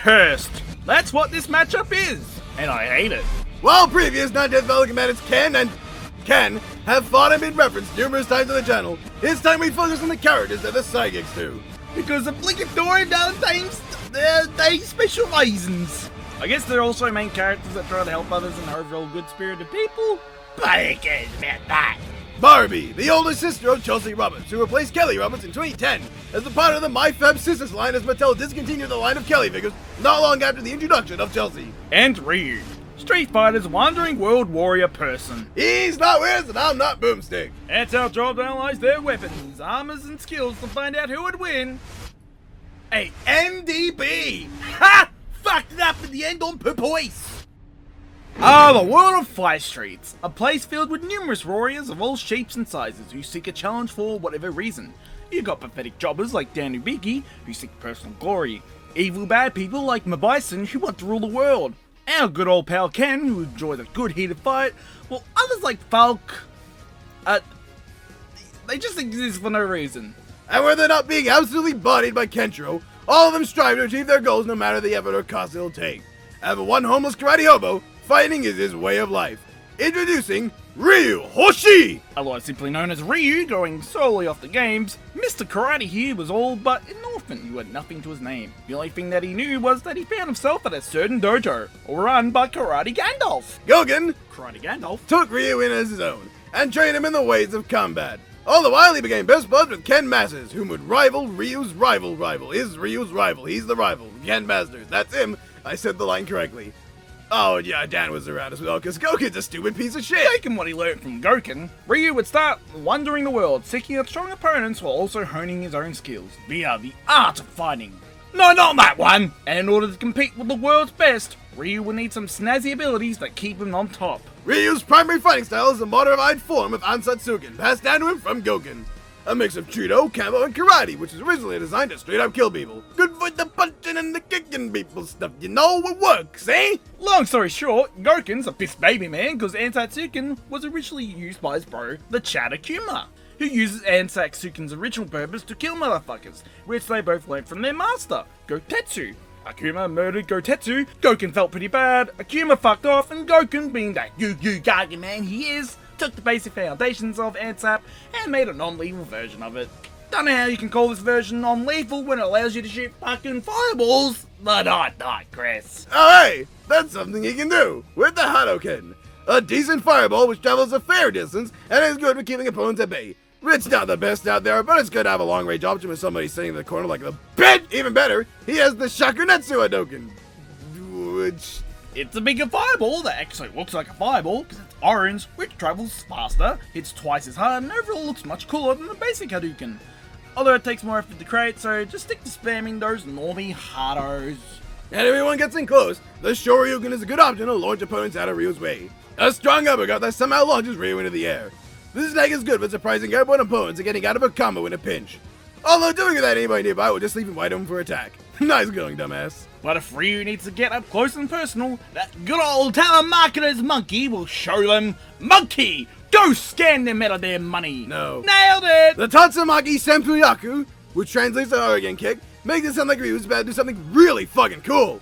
cursed. That's what this matchup is, and I hate it. While previous non-death fellow commanders Ken have fought and been referenced numerous times on the channel, it's time we focus on the characters that the sidekicks do. Because obligatory Valentines, they special reasons. I guess they're also main characters that try to help others and are overall good-spirited people, but who cares about that? Barbie, the older sister of Chelsea Roberts, who replaced Kelly Roberts in 2010 as a part of the My Fab Sisters line as Mattel discontinued the line of Kelly figures not long after the introduction of Chelsea. And Ryu, Street Fighter's wandering world warrior person. He's not Wiz and I'm not Boomstick. It's our job to analyze their weapons, armors, and skills to find out who would win. A NDB! Ha! Fucked it up in the end on purpose! The world of Fight Streets, a place filled with numerous warriors of all shapes and sizes who seek a challenge for whatever reason. You got pathetic jobbers like Dan Ubiki, who seek personal glory, evil bad people like Mabison who want to rule the world, our good old pal Ken who enjoys a good heated fight, while others like Falk, they just exist for no reason. And where they're not being absolutely bodied by Kenshiro, all of them strive to achieve their goals no matter the effort or cost it'll take. And for one homeless karate hobo, fighting is his way of life. Introducing Ryu Hoshi! Otherwise simply known as Ryu, going solely off the games, Mr. Karate here was all but an orphan who had nothing to his name. The only thing that he knew was that he found himself at a certain dojo, run by Karate Gandalf. Gogen, Karate Gandalf, took Ryu in as his own, and trained him in the ways of combat. All the while he became best buds with Ken Masters, whom would rival Ryu's rival. Is Ryu's rival. He's the rival. Ken Masters. That's him. I said the line correctly. Oh yeah, Dan was around as well, because Goken's a stupid piece of shit. Taking what he learned from Goken, Ryu would start wandering the world, seeking out strong opponents while also honing his own skills via the art of fighting. No, not that one! And in order to compete with the world's best, Ryu will need some snazzy abilities that keep him on top. Ryu's primary fighting style is a modified form of Ansatsuken, passed down to him from Goken. A mix of Judo, Kempo, and Karate, which was originally designed to straight up kill people. Good for the punching and the kicking people stuff, you know, it works, eh? Long story short, Goken's a pissed baby man because Ansatsuken was originally used by his bro, the Chad Akuma, who uses Ansatsuken's original purpose to kill motherfuckers, which they both learned from their master, Gotetsu. Akuma murdered Gotetsu, Goken felt pretty bad, Akuma fucked off, and Goken, being that Gaga man he is, took the basic foundations of Ansap and made a non-lethal version of it. Don't know how you can call this version non-lethal when it allows you to shoot fucking fireballs, but I digress. Oh hey, that's something he can do, with the Hadoken. A decent fireball which travels a fair distance and is good for keeping opponents at bay. It's not the best out there, but it's good to have a long-range option with somebody sitting in the corner like a bitch. Even better, he has the Shakunetsu Hadoken, which... It's a bigger fireball that actually looks like a fireball because it's orange, which travels faster, hits twice as hard, and overall looks much cooler than the basic Hadouken. Although it takes more effort to create, so just stick to spamming those normie hardos. And if everyone gets in close, the Shoryuken is a good option to launch opponents out of Ryu's way. A strong uppercut that somehow launches Ryu into the air. This snag is good for surprising airborne opponents and getting out of a combo in a pinch. Although doing it without anybody nearby will just leave him wide open for attack. Nice going, dumbass. But if Ryu needs to get up close and personal, that good old telemarketer's monkey will show them Monkey! Go scan them out of their money! No. Nailed it! The Tatsumaki Senpuyaku, which translates to Hurricane Kick, makes it sound like Ryu's about to do something really fucking cool.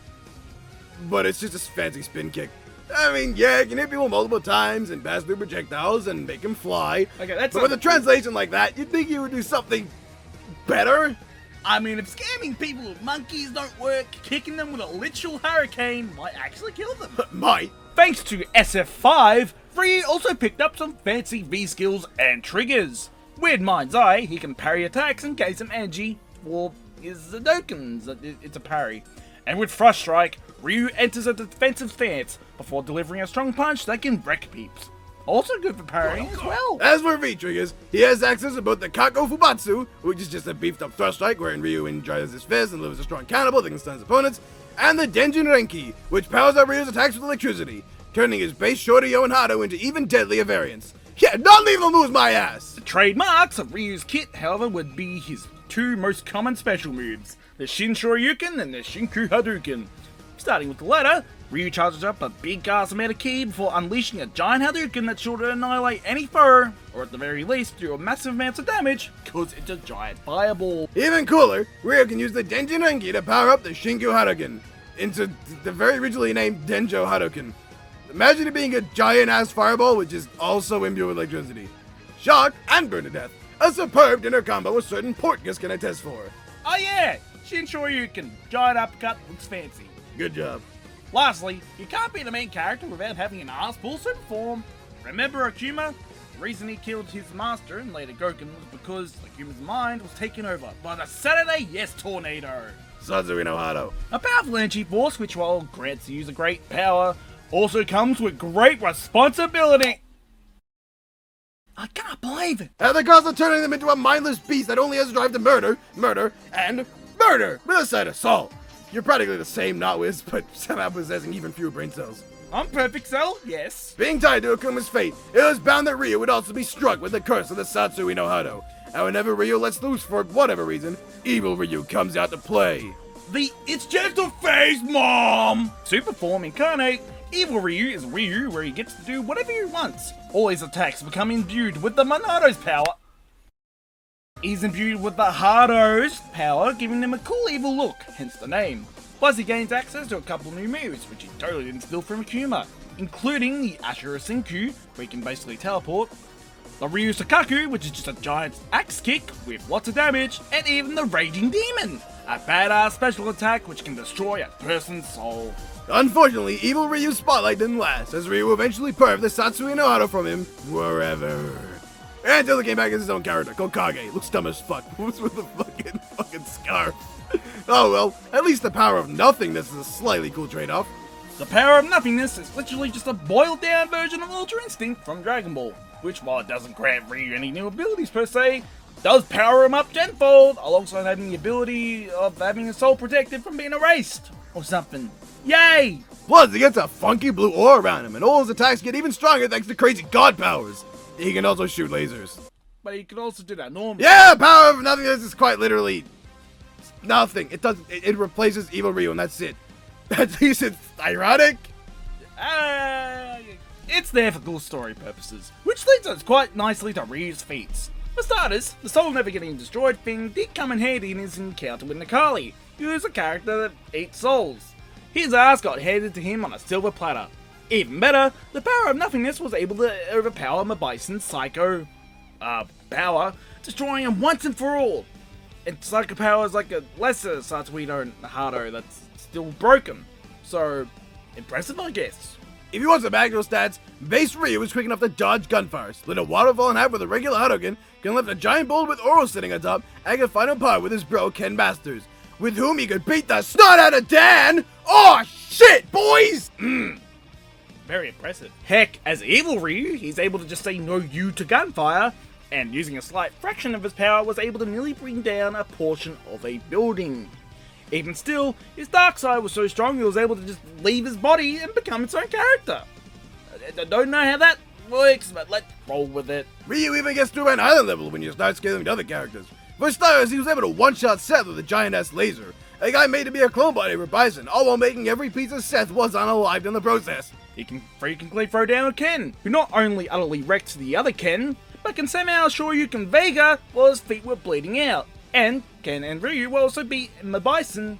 But it's just a fancy spin kick. I mean, yeah, it can hit people multiple times and pass through projectiles and make them fly. Okay, that's but with a translation like that, you'd think you would do something better? I mean, if scamming people with monkeys don't work, kicking them with a literal hurricane might actually kill them. Might. Thanks to SF5, Ryu also picked up some fancy V-skills and triggers. Weird mind's eye, he can parry attacks and gain some energy for his Hadokens. It's a parry. And with Thrust Strike, Ryu enters a defensive stance before delivering a strong punch that can wreck peeps. Also good for parrying as well. As for V-triggers, he has access to both the Kako Fubatsu, which is just a beefed up thrust strike wherein Ryu enjoys his fist and delivers a strong counterball that can stun his opponents, and the Denjin Renki, which powers up Ryu's attacks with electricity, turning his base Shoryo and Hado into even deadlier variants. Yeah, don't leave him lose my ass! The trademarks of Ryu's kit, however, would be his two most common special moves, the Shin Shoryuken and the Shinku Hadouken. Starting with the latter, Ryu charges up a big-ass amount of ki before unleashing a giant Hadouken that's sure to annihilate any foe, or at the very least do a massive amounts of damage, cause it's a giant fireball. Even cooler, Ryu can use the Denjin Renki to power up the Shinku Hadouken. into the very originally named Denjo Hadoken. Imagine it being a giant-ass fireball which is also imbued with electricity. Shock and burn to death. A superb dinner combo with certain Portgas can attest for. Oh yeah, Shinshoryu giant uppercut looks fancy. Good job. Lastly, you can't be the main character without having an ass full super form. Remember Akuma? The reason he killed his master and later Goken was because Akuma's mind was taken over by the Saturday Yes Tornado. Satsui no Hado. A powerful energy force which, while grants the user great power, also comes with great responsibility. I can't believe it. At the cost of turning them into a mindless beast that only has a drive to murder, and murder with a side of salt. You're practically the same Notwiz, but somehow possessing even fewer brain cells. I'm Perfect Cell, yes. Being tied to Akuma's fate, it was bound that Ryu would also be struck with the curse of the Satsui no Hado. And whenever Ryu lets loose for whatever reason, evil Ryu comes out to play. It's just a phase, Mom! Super form incarnate, Evil Ryu is Ryu where he gets to do whatever he wants. All his attacks become imbued with the Monado's power. He's imbued with the Hado's power, giving him a cool evil look, hence the name. Plus he gains access to a couple new moves, which he totally didn't steal from Akuma, including the Ashura Senku, where he can basically teleport, the Ryu Sakaku, which is just a giant axe kick with lots of damage, and even the Raging Demon, a badass special attack which can destroy a person's soul. Unfortunately, evil Ryu's spotlight didn't last, as Ryu eventually perved the Satsui no Hado from him forever. Until he came back as his own character, called Kage. Looks dumb as fuck. Moves with a fucking scarf. Oh well, at least the power of nothingness is a slightly cool trade-off. The power of nothingness is literally just a boiled down version of Ultra Instinct from Dragon Ball, which while it doesn't grant Ryu any new abilities per se, does power him up tenfold, alongside having the ability of having his soul protected from being erased, or something. Yay! Plus, he gets a funky blue aura around him, and all his attacks get even stronger thanks to crazy god powers. He can also shoot lasers. But he can also do that normally. Yeah, power of nothingness is quite literally nothing. It replaces evil Ryu, and that's it. At least it's ironic. It's there for cool story purposes, which leads us quite nicely to Ryu's feats. For starters, the soul never getting destroyed thing did come in handy in his encounter with Nikali, who is a character that eats souls. His ass got handed to him on a silver platter. Even better, the power of nothingness was able to overpower Mabison's psycho power, destroying him once and for all. And psycho power is like a lesser Satsui no Hado that's still broken. So, impressive I guess. If you want some actual stats, base Ryu is quick enough to dodge gunfire, split a waterfall in half with a regular Hadoken, can lift a giant bowl with Oro sitting on top, and can fight on par with his bro Ken Masters, with whom he could beat the snot out of Dan! Oh shit, boys! Very impressive. Heck, as Evil Ryu, he's able to just say no you to gunfire, and using a slight fraction of his power was able to nearly bring down a portion of a building. Even still, his dark side was so strong he was able to just leave his body and become its own character. I don't know how that works, but let's roll with it. Ryu even gets to an island level when you start scaling to other characters. For starters, he was able to one-shot Seth with a giant-ass laser, a guy made to be a clone body for Bison, all while making every piece of Seth was unalived in the process. He can frequently throw down a Ken, who not only utterly wrecked the other Ken, but can somehow assure you can Vega while his feet were bleeding out. And Ken and Ryu will also beat Mabison,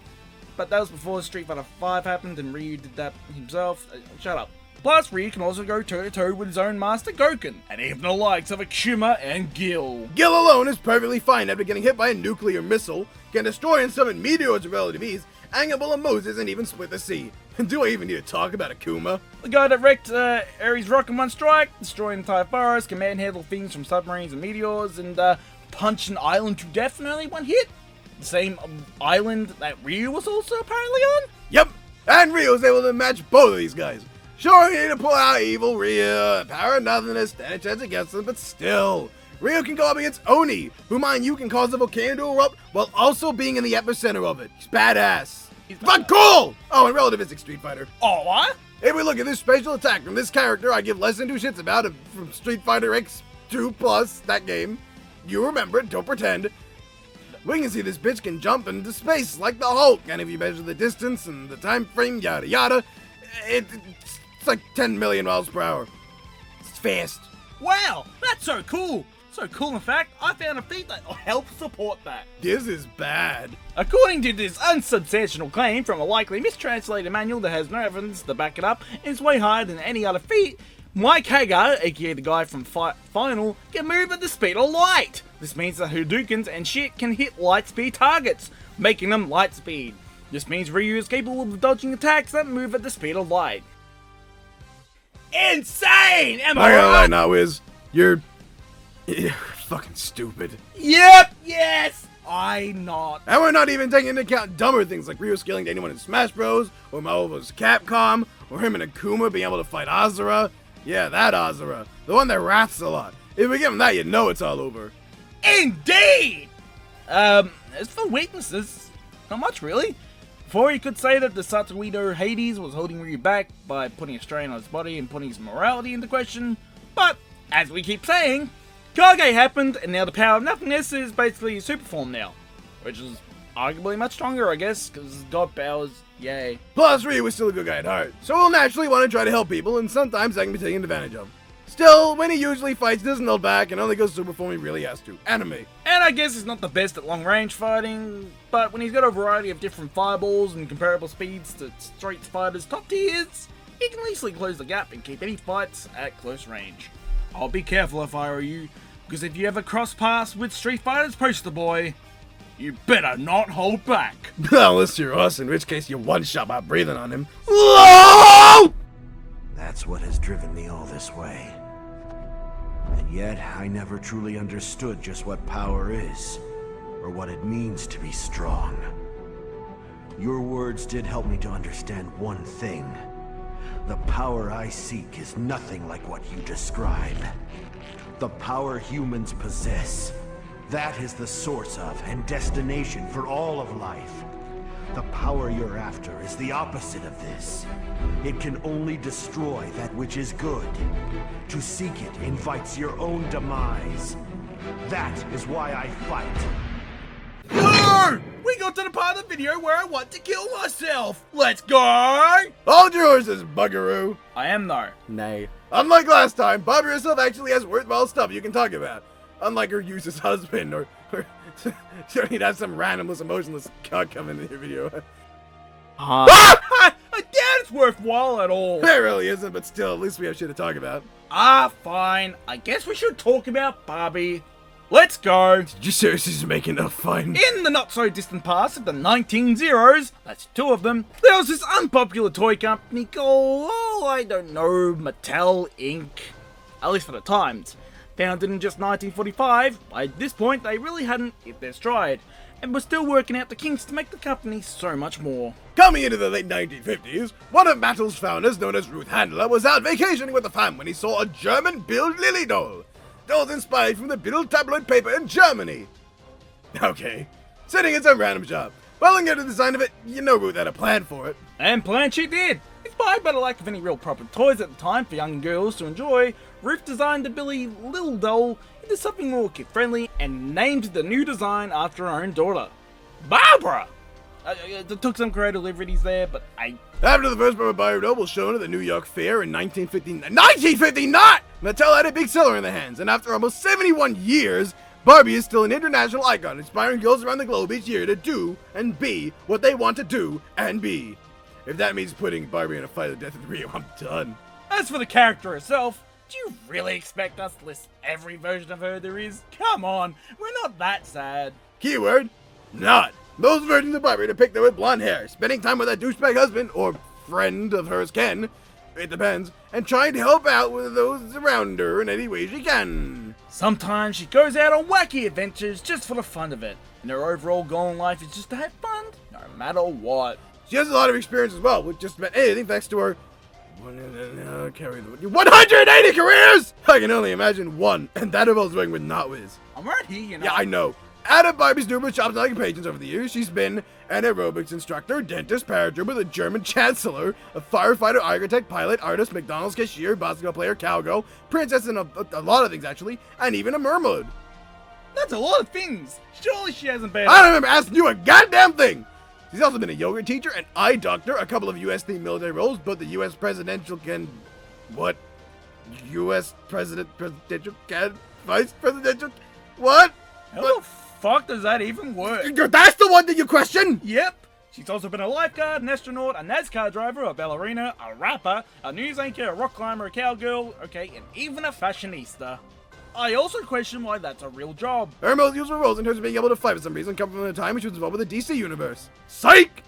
but that was before Street Fighter V happened and Ryu did that himself. Shut up. Plus, Ryu can also go toe-to-toe with his own master Goken, and even the likes of Akuma and Gil. Gil alone is perfectly fine after getting hit by a nuclear missile, can destroy and summon meteors with relative ease, and can pull a Moses and even split the sea. And do I even need to talk about Akuma? The guy that wrecked Ares' rock in one strike, destroying entire forests, can manhandle things from submarines and meteors, and punch an island to death in only one hit. The same island that Ryu was also apparently on? Yep, and Ryu was able to match both of these guys. Sure, you need to pull out evil Ryu, power of nothingness, stand a chance against them, but still. Ryu can go up against Oni, who mind you can cause the volcano to erupt while also being in the epicenter of it. He's badass. He's fucking cool! Oh, and relativistic Street Fighter. Oh, what? If we look at this special attack from this character I give less than 2 shits about it from Street Fighter X2 Plus, that game. You remember it, don't pretend. We can see this bitch can jump into space like the Hulk, and if you measure the distance and the time frame, yada yada, it's like 10 million miles per hour. It's fast. Wow, that's so cool. So cool in fact, I found a feat that helps support that. This is bad. According to this unsubstantial claim from a likely mistranslated manual that has no evidence to back it up and is way higher than any other feat, Mike Hagar, aka the guy from Final, can move at the speed of light. This means that Hadoukens and shit can hit light speed targets, making them light speed. This means Ryu is capable of dodging attacks that move at the speed of light. Insane! Am I I gotta lie right? now, Wiz. You're fucking stupid. Yep, yes! I not. And we're not even taking into account dumber things like Ryu scaling to anyone in Smash Bros, or Marvel's Capcom, or him and Akuma being able to fight Azura. Yeah, that Azura. The one that wraths a lot. If we give him that, you know it's all over. Indeed! As for weaknesses, not much really. Before you could say that the Satuido Hades was holding Ryu back by putting a strain on his body and putting his morality into question, but, as we keep saying, Kage happened and now the power of nothingness is basically super form now. Which is arguably much stronger, I guess, because God powers, yay. Plus, Ryu was still a good guy at heart, so he'll naturally want to try to help people, and sometimes that can be taken advantage of. Still, when he usually fights, doesn't hold back and only goes super form when he really has to. Anime. And I guess he's not the best at long range fighting, but when he's got a variety of different fireballs and comparable speeds to Street Fighter's top tiers, he can easily close the gap and keep any fights at close range. I'll be careful if I were you, because if you ever cross paths with Street Fighter's poster boy, you better not hold back. Unless you're us, in which case you one-shot by breathing on him. Whoa! That's what has driven me all this way. And yet, I never truly understood just what power is, or what it means to be strong. Your words did help me to understand one thing. The power I seek is nothing like what you describe. The power humans possess. That is the source of and destination for all of life. The power you're after is the opposite of this. It can only destroy that which is good. To seek it invites your own demise. That is why I fight. No! We got to the part of the video where I want to kill myself. Let's go! Hold your horses, buggeroo. I am though. Nay. Unlike last time, Barbie herself actually has worthwhile stuff you can talk about. Unlike her useless husband, or you don't need to have some randomless, emotionless cuck come into your video. I doubt it's worthwhile at all. It really isn't, but still, at least we have shit to talk about. Fine. I guess we should talk about Barbie. Let's go. Did you seriously just make enough fun? In the not-so-distant past of the 1900s, that's two of them, there was this unpopular toy company called, I don't know, Mattel Inc. At least for the times. Founded in just 1945, by this point they really hadn't hit their stride, and were still working out the kinks to make the company so much more. Coming into the late 1950s, one of Mattel's founders, known as Ruth Handler, was out vacationing with the fam when he saw a German-built Lily doll. Dolls inspired from the Bild tabloid paper in Germany. Okay, sitting in some random shop. Well, looking at the design of it, you know Ruth had a plan for it. And plan she did! Inspired by the lack of any real proper toys at the time for young girls to enjoy, Ruth designed the Billy Little doll into something more kid-friendly and named the new design after her own daughter, Barbara! It took some creative liberties there, but After the first Barbie Barbie doll was shown at the New York Fair in 1959, 1959! Mattel had a big seller in their hands, and after almost 71 years, Barbie is still an international icon, inspiring girls around the globe each year to do and be what they want to do and be. If that means putting Barbie in a fight to the death with Rio, I'm done. as for the character herself, do you really expect us to list every version of her there is? Come on, we're not that sad. Keyword, not. Those versions of Barbie depicted with blonde hair, spending time with that douchebag husband, or friend of hers Ken, it depends, and trying to help out with those around her in any way she can. Sometimes she goes out on wacky adventures just for the fun of it, and her overall goal in life is just to have fun, no matter what. She has a lot of experience as well, with just about anything thanks to her 180 careers! I can only imagine one, and that involves working with Notwiz. I'm right here, you know. Yeah, I know. Out of Barbie's numerous jobs and occupations over the years, she's been an aerobics instructor, dentist, paratrooper, the German chancellor, a firefighter, architect, pilot, artist, McDonald's cashier, basketball player, cowgirl, princess, and a lot of things actually, and even a mermaid. That's a lot of things. Surely she hasn't been. I don't remember asking you a goddamn thing! She's also been a yoga teacher, an eye doctor, a couple of U.S.-themed military roles, both the U.S. presidential can... What? U.S. presidential can... Vice presidential... What? How the fuck does that even work? That's the one that you question? Yep. She's also been a lifeguard, an astronaut, a NASCAR driver, a ballerina, a rapper, a news anchor, a rock climber, a cowgirl, okay, and even a fashionista. I also question why that's a real job. Her most useful roles in terms of being able to fight for some reason come from a time when she was involved with the DC universe. Psych!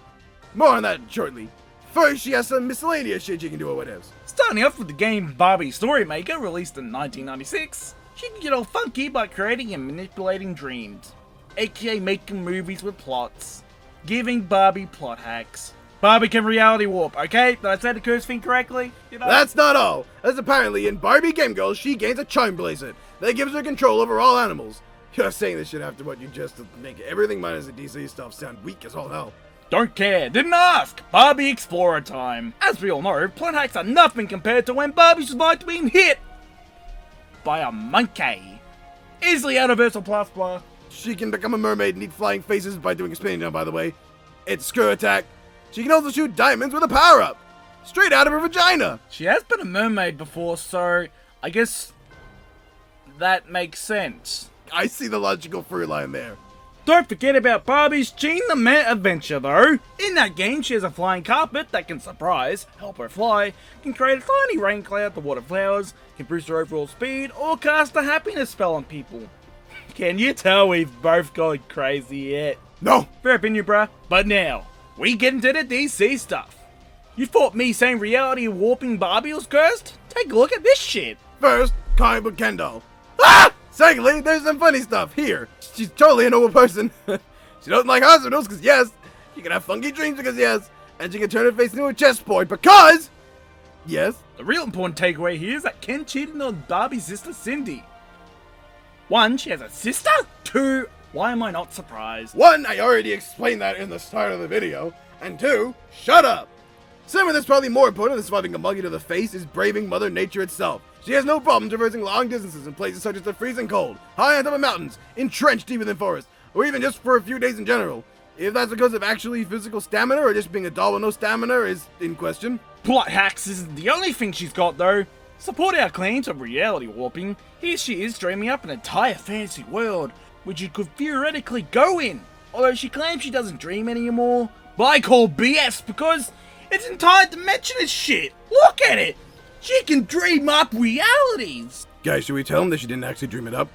More on that shortly. First, she has some miscellaneous shit she can do or whatever. Starting off with the game Barbie Storymaker, released in 1996, she can get all funky by creating and manipulating dreams, aka making movies with plots, giving Barbie plot hacks. Barbie can reality warp, okay? Did I say the curse thing correctly? You know? That's not all, as apparently in Barbie Game Girl, she gains a charm bracelet that gives her control over all animals. You're saying this shit after what you just make everything minus the DC stuff sound weak as all hell. Don't care, didn't ask! Barbie Explorer time. As we all know, plot hacks are nothing compared to when Barbie survived being hit by a monkey. Easily universal plus blah. She can become a mermaid and eat flying faces by doing a spinning jump, by the way. It's screw attack. She can also shoot diamonds with a power-up. Straight out of her vagina. She has been a mermaid before, so I guess that makes sense. I see the logical through line there. Don't forget about Barbie's Jean the Mare adventure though. In that game, she has a flying carpet that can surprise, help her fly, can create a tiny rain cloud to water flowers, can boost her overall speed, or cast a happiness spell on people. Can you tell we've both gone crazy yet? No! Fair opinion, bruh. But now, we get into the DC stuff. You thought me saying reality warping Barbie was cursed? Take a look at this shit. First, comic book Ken doll. Ah! Secondly, there's some funny stuff. Here, she's totally a normal person. She doesn't like hospitals, because yes. She can have funky dreams, because yes. And she can turn her face into a chessboard, because... yes. The real important takeaway here is that Ken cheated on Barbie's sister Cindy. 1, she has a sister? 2, why am I not surprised? 1, I already explained that in the start of the video. And 2, shut up. Something that's probably more important than surviving a monkey to the face is braving Mother Nature itself. She has no problem traversing long distances in places such as the freezing cold, high on top of mountains, entrenched deep within forests, or even just for a few days in general. If that's because of actually physical stamina or just being a doll with no stamina is in question. Plot hacks isn't the only thing she's got though. Supporting our claims of reality warping, here she is dreaming up an entire fantasy world, which you could theoretically go in. Although she claims she doesn't dream anymore, but I call BS because it's entire dimensionist shit. Look at it! She can dream up realities! Guys, should we tell him that she didn't actually dream it up?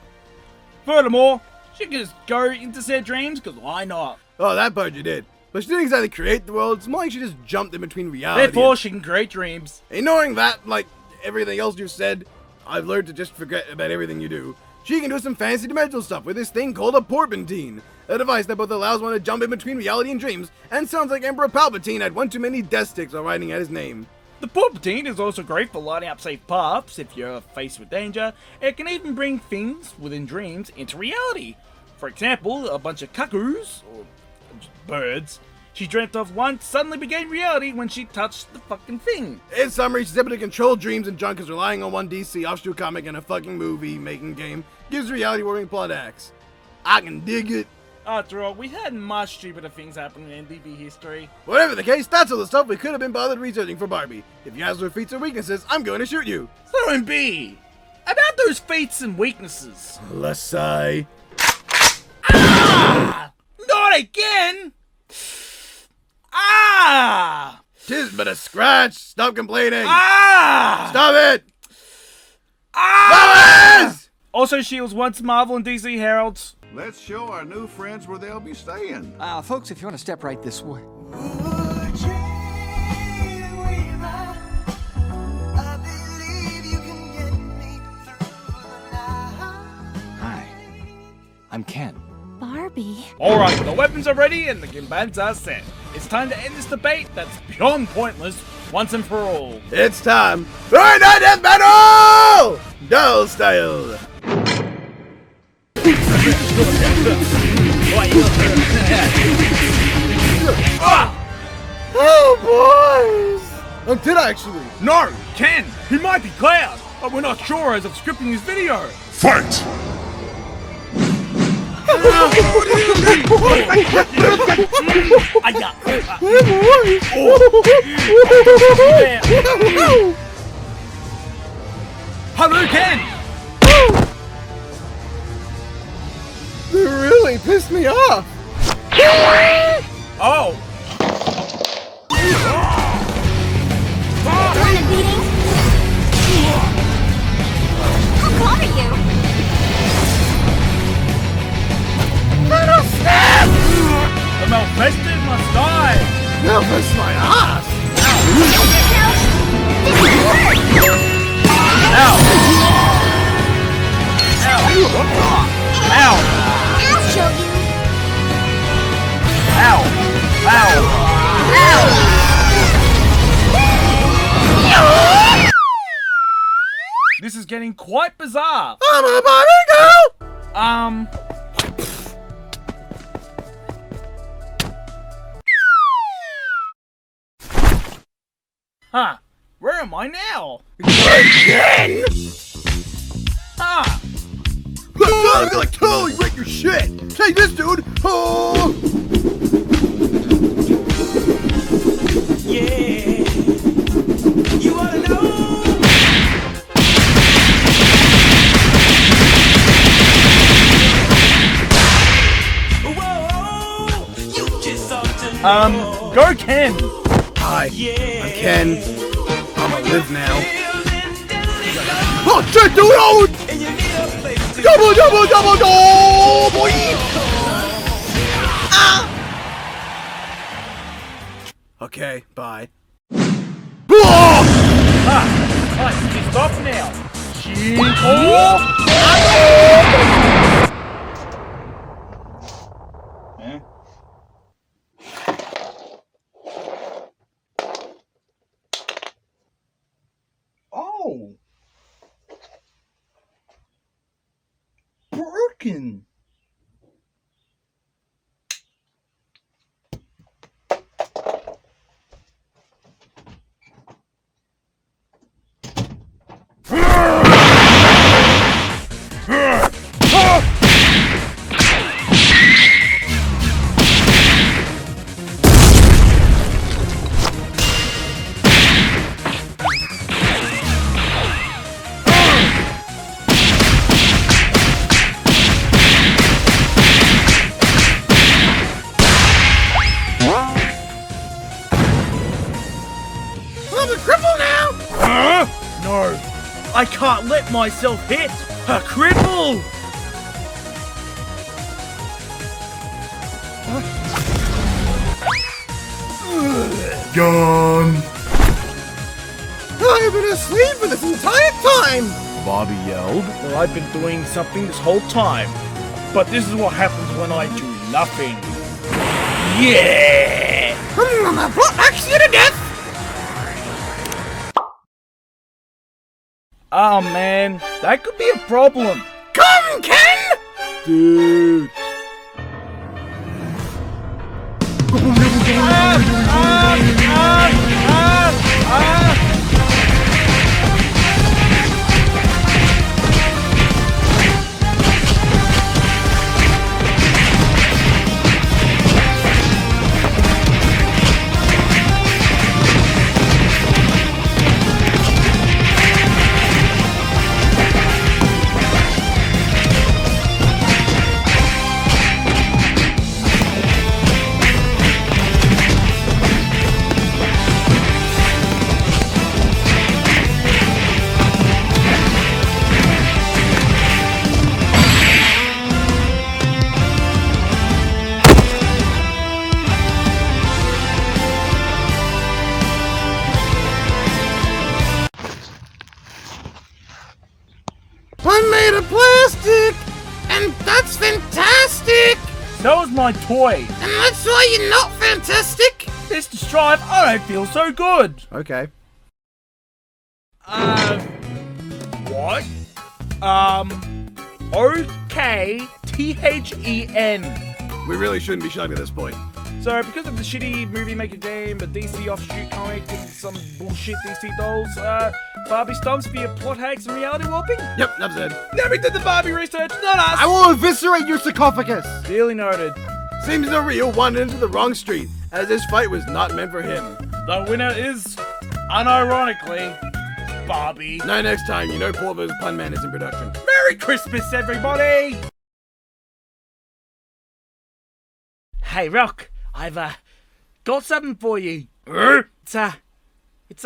Furthermore, she can just go into said dreams, because why not? Oh, that part you did. But she didn't exactly create the world, it's more like she just jumped in between reality. Therefore, she can create dreams. Ignoring that, like everything else you said, I've learned to just forget about everything you do. She can do some fancy dimensional stuff with this thing called a porpentine. A device that both allows one to jump in between reality and dreams, and sounds like Emperor Palpatine had one too many death sticks while writing out his name. The porpentine is also great for lighting up safe paths if you're faced with danger. It can even bring things within dreams into reality. For example, a bunch of cuckoos, or birds, she dreamt of once suddenly became reality when she touched the fucking thing. In summary, she's able to control dreams and junk because relying on one DC offshoot comic and a fucking movie making game gives reality warping plot hacks. I can dig it. After all, we had much stupider things happen in NDB history. Whatever the case, that's all the stuff we could have been bothered researching for Barbie. If you ask her feats or weaknesses, I'm going to shoot you. So MB, about those feats and weaknesses. Let's say... Ah! Not again! Ah! Tis but a scratch. Stop complaining. Ah! Stop it. Ah! Stop it! Also, she was once Marvel and DC heralds. Let's show our new friends where they'll be staying. Folks, if you want to step right this way. Hi, I'm Ken. Barbie. Alright, the weapons are ready and the gimbals are set. It's time to end this debate that's beyond pointless once and for all. It's time for the death battle! Doll style. Oh boys! Did I actually? No, Ken! He might be Cloud, but we're not sure as of scripting his video. Fight! Hello, Ken! You really pissed me off. Oh! Want a beating? How are you? Little snap! The Malfested must die! Now that's my ass! Now, this will work! Ow! Ow! Ow! I'll show you! Ow! Ow! This is getting quite bizarre. I'm a Barbie girl! Huh. Where am I now? Again? Ah! I'm gonna totally wreck your shit! Take this, dude! Oh! Yeah, you wanna know? Whoa, you just ought to know. Go Ken! Hi, Yeah, I'm Ken. I'ma live now. Oh shit, dude! Oh! and you need a place to Double, boy! Okay, bye. Oh! Nice, you stop now. Shit. Huh? Oh. Broken. I'm a cripple now! Huh? No. I can't let myself hit a cripple. Gone. I've been asleep for this entire time! Barbie yelled. Well, I've been doing something this whole time. But this is what happens when I do nothing. Yeah! I'm gonna axe you to death! Oh man, that could be a problem. Come, Ken! Dude. I'm made of plastic! And that's fantastic! That was my toy. And that's why you're not fantastic! Mr. Strive, I don't feel so good. Okay. What? O-K-T-H-E-N. We really shouldn't be shy at this point. So, because of the shitty movie maker game, a DC offshoot comic, and some bullshit DC dolls, Barbie stomps via plot hacks and reality warping? Yep, that's it. Never did the Barbie research, not us! I will eviscerate your sarcophagus! Duly noted. Seems the Rio wandered into the wrong street, as this fight was not meant for him. The winner is, unironically, Barbie. Now next time, you know Paul vs. Pun Man is in production. Merry Christmas, everybody! Hey, Rock, I've got something for you. It's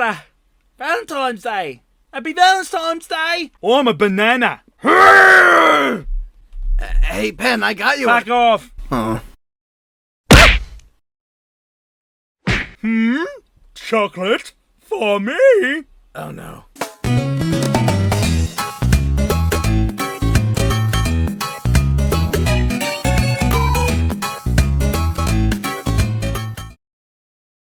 Valentine's Day. Happy Valentine's Day. I'm a banana. Hey, Pen, I got you. Back off. Oh. Chocolate for me? Oh no.